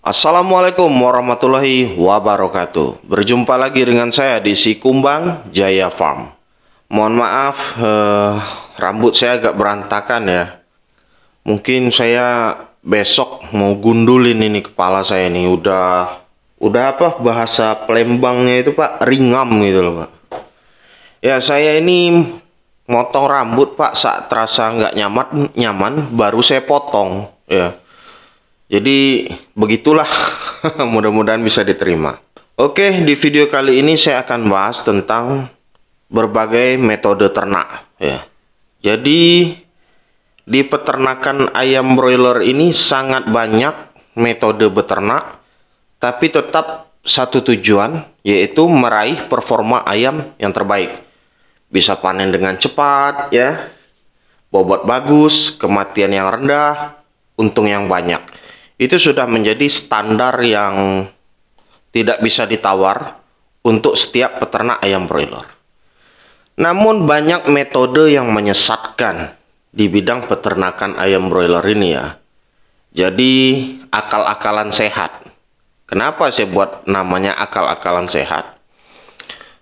Assalamualaikum warahmatullahi wabarakatuh. Berjumpa lagi dengan saya di Si Kumbang Jaya Farm. Mohon maaf, rambut saya agak berantakan ya. Mungkin saya besok mau gundulin ini kepala saya ini. Udah apa bahasa Palembangnya itu Pak, ringam gitu loh Pak. Ya saya ini motong rambut Pak, saat terasa nggak nyaman baru saya potong ya. Jadi begitulah. Mudah-mudahan bisa diterima. Oke, di video kali ini saya akan bahas tentang berbagai metode ternak ya. Jadi di peternakan ayam broiler ini sangat banyak metode beternak, tapi tetap satu tujuan, yaitu meraih performa ayam yang terbaik. Bisa panen dengan cepat ya, bobot bagus, kematian yang rendah, untung yang banyak. Itu sudah menjadi standar yang tidak bisa ditawar untuk setiap peternak ayam broiler. Namun banyak metode yang menyesatkan di bidang peternakan ayam broiler ini ya. Jadi akal-akalan sehat. Kenapa saya buat namanya akal-akalan sehat?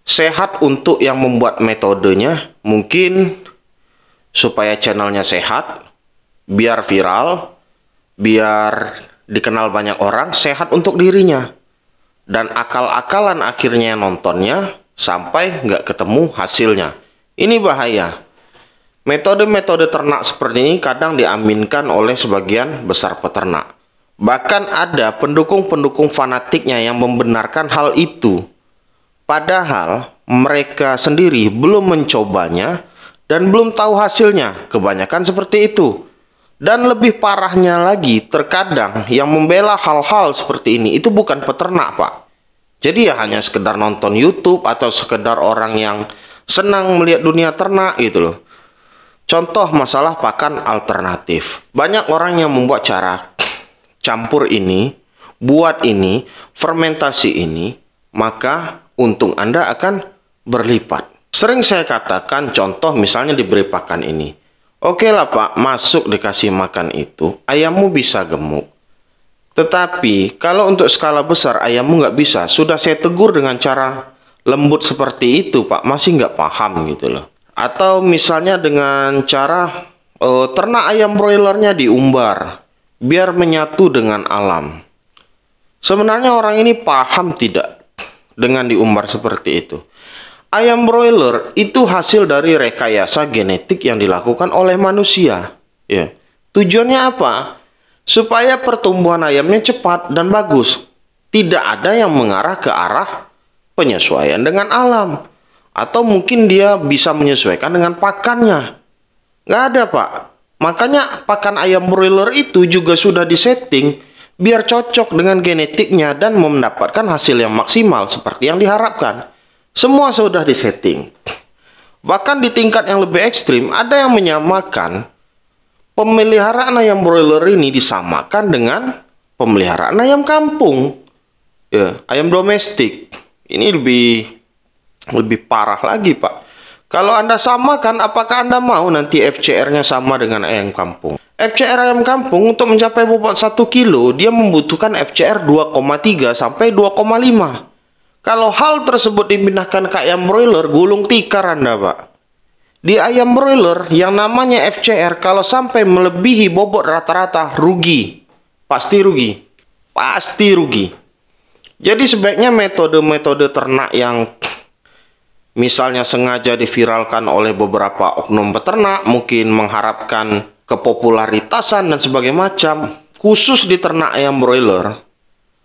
Sehat untuk yang membuat metodenya, mungkin supaya channelnya sehat, biar viral, biar dikenal banyak orang, sehat untuk dirinya. Dan akal-akalan akhirnya nontonnya sampai nggak ketemu hasilnya. Ini bahaya. Metode-metode ternak seperti ini kadang diaminkan oleh sebagian besar peternak. Bahkan ada pendukung-pendukung fanatiknya yang membenarkan hal itu. Padahal mereka sendiri belum mencobanya dan belum tahu hasilnya. Kebanyakan seperti itu. Dan lebih parahnya lagi, terkadang yang membela hal-hal seperti ini itu bukan peternak, Pak. Jadi ya hanya sekedar nonton YouTube atau sekedar orang yang senang melihat dunia ternak gitu loh. Contoh masalah pakan alternatif. Banyak orang yang membuat cara campur ini, buat ini, fermentasi ini, maka untung Anda akan berlipat. Sering saya katakan contoh misalnya diberi pakan ini. Oke lah Pak, masuk dikasih makan itu, ayammu bisa gemuk. Tetapi kalau untuk skala besar ayammu nggak bisa, sudah saya tegur dengan cara lembut seperti itu Pak, masih nggak paham gitu loh. Atau misalnya dengan cara ternak ayam broilernya diumbar, biar menyatu dengan alam. Sebenarnya orang ini paham tidak dengan diumbar seperti itu? Ayam broiler itu hasil dari rekayasa genetik yang dilakukan oleh manusia. Ya. Tujuannya apa? Supaya pertumbuhan ayamnya cepat dan bagus. Tidak ada yang mengarah ke arah penyesuaian dengan alam. Atau mungkin dia bisa menyesuaikan dengan pakannya. Nggak ada, Pak. Makanya pakan ayam broiler itu juga sudah disetting biar cocok dengan genetiknya dan mendapatkan hasil yang maksimal seperti yang diharapkan. Semua sudah disetting. Bahkan di tingkat yang lebih ekstrim, ada yang menyamakan pemeliharaan ayam broiler ini disamakan dengan pemeliharaan ayam kampung. Ya, ayam domestik. Ini lebih parah lagi, Pak. Kalau Anda samakan, apakah Anda mau nanti FCR-nya sama dengan ayam kampung? FCR ayam kampung untuk mencapai bobot 1 kilo, dia membutuhkan FCR 2,3 sampai 2,5. Kalau hal tersebut dipindahkan ke ayam broiler, gulung tikar Anda, Pak. Di ayam broiler yang namanya FCR, kalau sampai melebihi bobot rata-rata, rugi. Pasti rugi. Pasti rugi. Jadi sebaiknya metode-metode ternak yang misalnya sengaja diviralkan oleh beberapa oknum peternak, mungkin mengharapkan kepopularitasan dan sebagainya macam, khusus di ternak ayam broiler,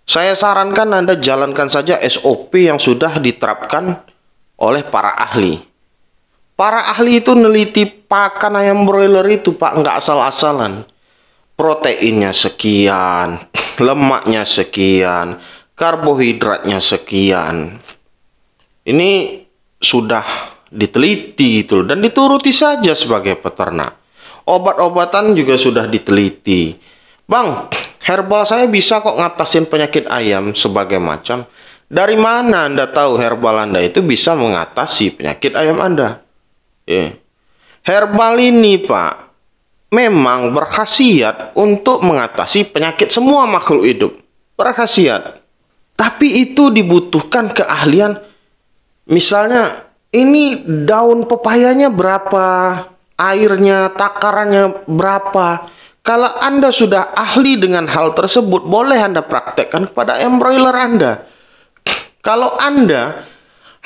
saya sarankan Anda jalankan saja SOP yang sudah diterapkan oleh para ahli. Para ahli itu neliti pakan ayam broiler itu, Pak, nggak asal-asalan. Proteinnya sekian, lemaknya sekian, karbohidratnya sekian. Ini sudah diteliti gitu dan dituruti saja sebagai peternak. Obat-obatan juga sudah diteliti. Bang, herbal saya bisa kok ngatasin penyakit ayam sebagai macam. Dari mana Anda tahu herbal Anda itu bisa mengatasi penyakit ayam Anda? Herbal ini, Pak, memang berkhasiat untuk mengatasi penyakit semua makhluk hidup. berkhasiat. Tapi itu dibutuhkan keahlian. Misalnya, ini daun pepayanya berapa, airnya, takarannya berapa. Kalau Anda sudah ahli dengan hal tersebut, boleh Anda praktekkan kepada ayam broiler Anda. Kalau Anda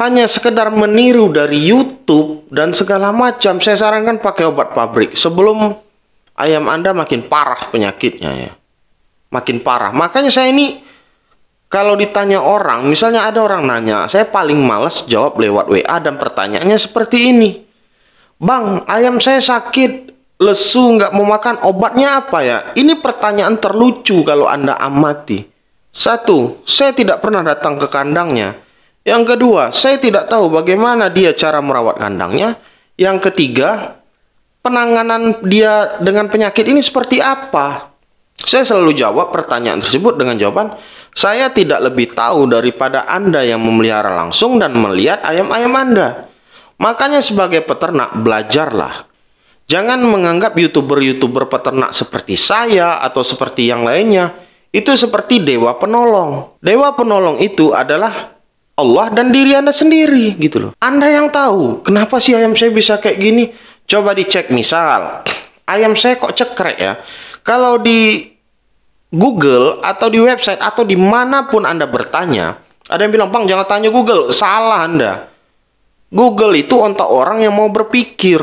hanya sekedar meniru dari YouTube dan segala macam, saya sarankan pakai obat pabrik sebelum ayam Anda makin parah penyakitnya ya. Makin parah. Makanya saya ini kalau ditanya orang, misalnya ada orang nanya, saya paling males jawab lewat WA dan pertanyaannya seperti ini. Bang, ayam saya sakit, lesu, nggak mau makan, obatnya apa ya? Ini pertanyaan terlucu kalau Anda amati. Satu, saya tidak pernah datang ke kandangnya. Yang kedua, saya tidak tahu bagaimana dia cara merawat kandangnya. Yang ketiga, penanganan dia dengan penyakit ini seperti apa? Saya selalu jawab pertanyaan tersebut dengan jawaban, saya tidak lebih tahu daripada Anda yang memelihara langsung dan melihat ayam-ayam Anda. Makanya sebagai peternak, belajarlah. Jangan menganggap YouTuber-YouTuber peternak seperti saya atau seperti yang lainnya, itu seperti dewa penolong. Dewa penolong itu adalah Allah dan diri Anda sendiri, gitu loh. Anda yang tahu, kenapa sih ayam saya bisa kayak gini? Coba dicek, misal, ayam saya kok cekrek ya. Kalau di Google atau di website atau dimanapun Anda bertanya, ada yang bilang, Bang jangan tanya Google, salah Anda. Google itu untuk orang yang mau berpikir.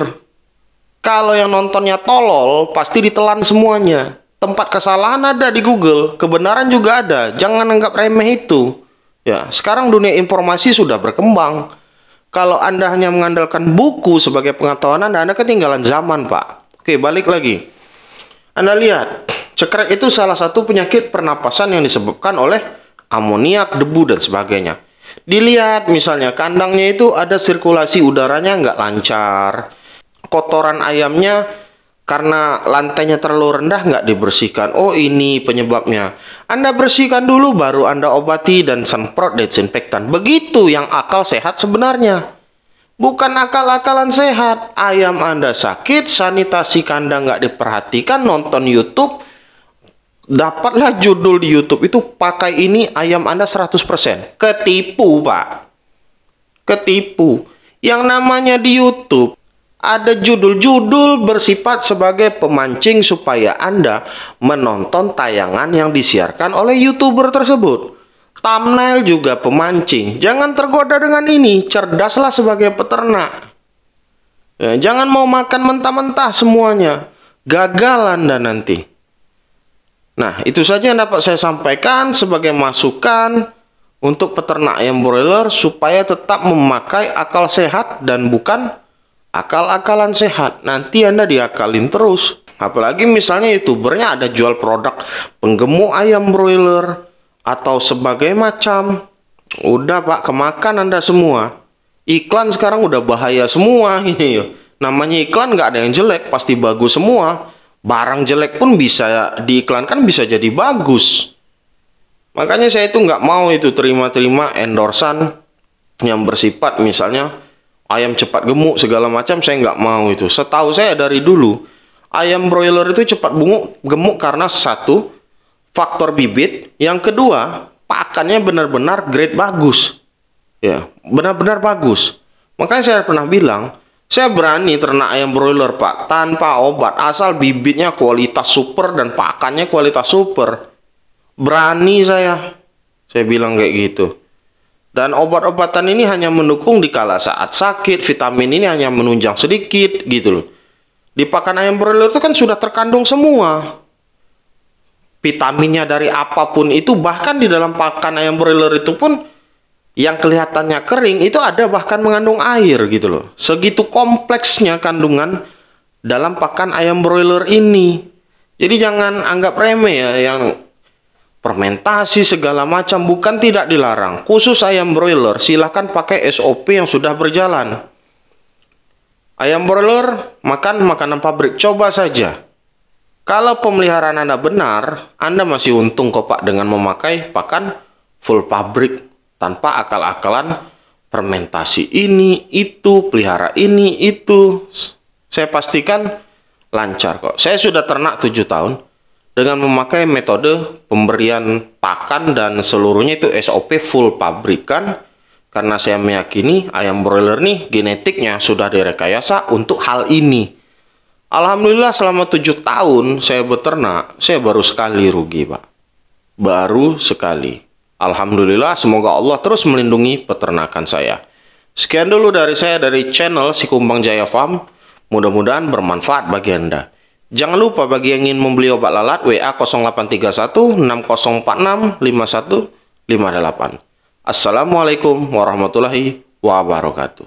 Kalau yang nontonnya tolol, pasti ditelan semuanya. Tempat kesalahan ada di Google, kebenaran juga ada. Jangan anggap remeh itu. Ya, sekarang dunia informasi sudah berkembang. Kalau Anda hanya mengandalkan buku sebagai pengetahuan Anda ketinggalan zaman, Pak. Oke, balik lagi. Anda lihat, cekrek itu salah satu penyakit pernapasan yang disebabkan oleh amoniak, debu, dan sebagainya. Dilihat misalnya kandangnya itu ada sirkulasi udaranya nggak lancar, kotoran ayamnya karena lantainya terlalu rendah nggak dibersihkan. Oh ini penyebabnya. Anda bersihkan dulu baru Anda obati dan semprot desinfektan. Begitu yang akal sehat sebenarnya. Bukan akal-akalan sehat. Ayam Anda sakit, sanitasi kandang nggak diperhatikan, nonton YouTube. Dapatlah judul di YouTube itu pakai ini ayam Anda 100%. Ketipu, Pak. Ketipu. Yang namanya di YouTube ada judul-judul bersifat sebagai pemancing supaya Anda menonton tayangan yang disiarkan oleh YouTuber tersebut. Thumbnail juga pemancing. Jangan tergoda dengan ini. Cerdaslah sebagai peternak. Ya, jangan mau makan mentah-mentah semuanya. Gagal Anda nanti. Nah, itu saja yang dapat saya sampaikan sebagai masukan untuk peternak ayam broiler supaya tetap memakai akal sehat dan bukan akal-akalan sehat. Nanti Anda diakalin terus. Apalagi misalnya YouTubernya ada jual produk penggemuk ayam broiler atau sebagai macam. Udah Pak, kemakan Anda semua. Iklan sekarang udah bahaya semua ini. Namanya iklan nggak ada yang jelek, pasti bagus semua. Barang jelek pun bisa diiklankan, bisa jadi bagus. Makanya saya itu nggak mau itu terima-terima endorsan yang bersifat misalnya ayam cepat gemuk segala macam, saya nggak mau itu. Setahu saya dari dulu ayam broiler itu cepat gemuk karena satu, faktor bibit. Yang kedua, pakannya benar-benar grade bagus. Ya, benar-benar bagus. Makanya saya pernah bilang, saya berani ternak ayam broiler, Pak, tanpa obat, asal bibitnya kualitas super dan pakannya kualitas super. Berani saya bilang kayak gitu. Dan obat-obatan ini hanya mendukung di kala saat sakit, vitamin ini hanya menunjang sedikit, gitu loh. Di pakan ayam broiler itu kan sudah terkandung semua. Vitaminnya dari apapun itu, bahkan di dalam pakan ayam broiler itu pun yang kelihatannya kering itu ada bahkan mengandung air gitu loh. Segitu kompleksnya kandungan dalam pakan ayam broiler ini. Jadi jangan anggap remeh ya yang fermentasi segala macam, bukan tidak dilarang. Khusus ayam broiler silahkan pakai SOP yang sudah berjalan. Ayam broiler makan makanan pabrik, coba saja. Kalau pemeliharaan Anda benar, Anda masih untung kok Pak dengan memakai pakan full pabrik. Tanpa akal-akalan fermentasi ini, itu, pelihara ini, itu. Saya pastikan lancar kok. Saya sudah ternak 7 tahun. dengan memakai metode pemberian pakan dan seluruhnya itu SOP full pabrikan, karena saya meyakini ayam broiler nih genetiknya sudah direkayasa untuk hal ini. Alhamdulillah selama 7 tahun saya beternak, saya baru sekali rugi, Pak. Baru sekali. Alhamdulillah, semoga Allah terus melindungi peternakan saya. Sekian dulu dari saya dari channel Si Kumbang Jaya Farm. Mudah-mudahan bermanfaat bagi Anda. Jangan lupa bagi yang ingin membeli obat lalat, WA 0831 6046 5158. Assalamualaikum warahmatullahi wabarakatuh.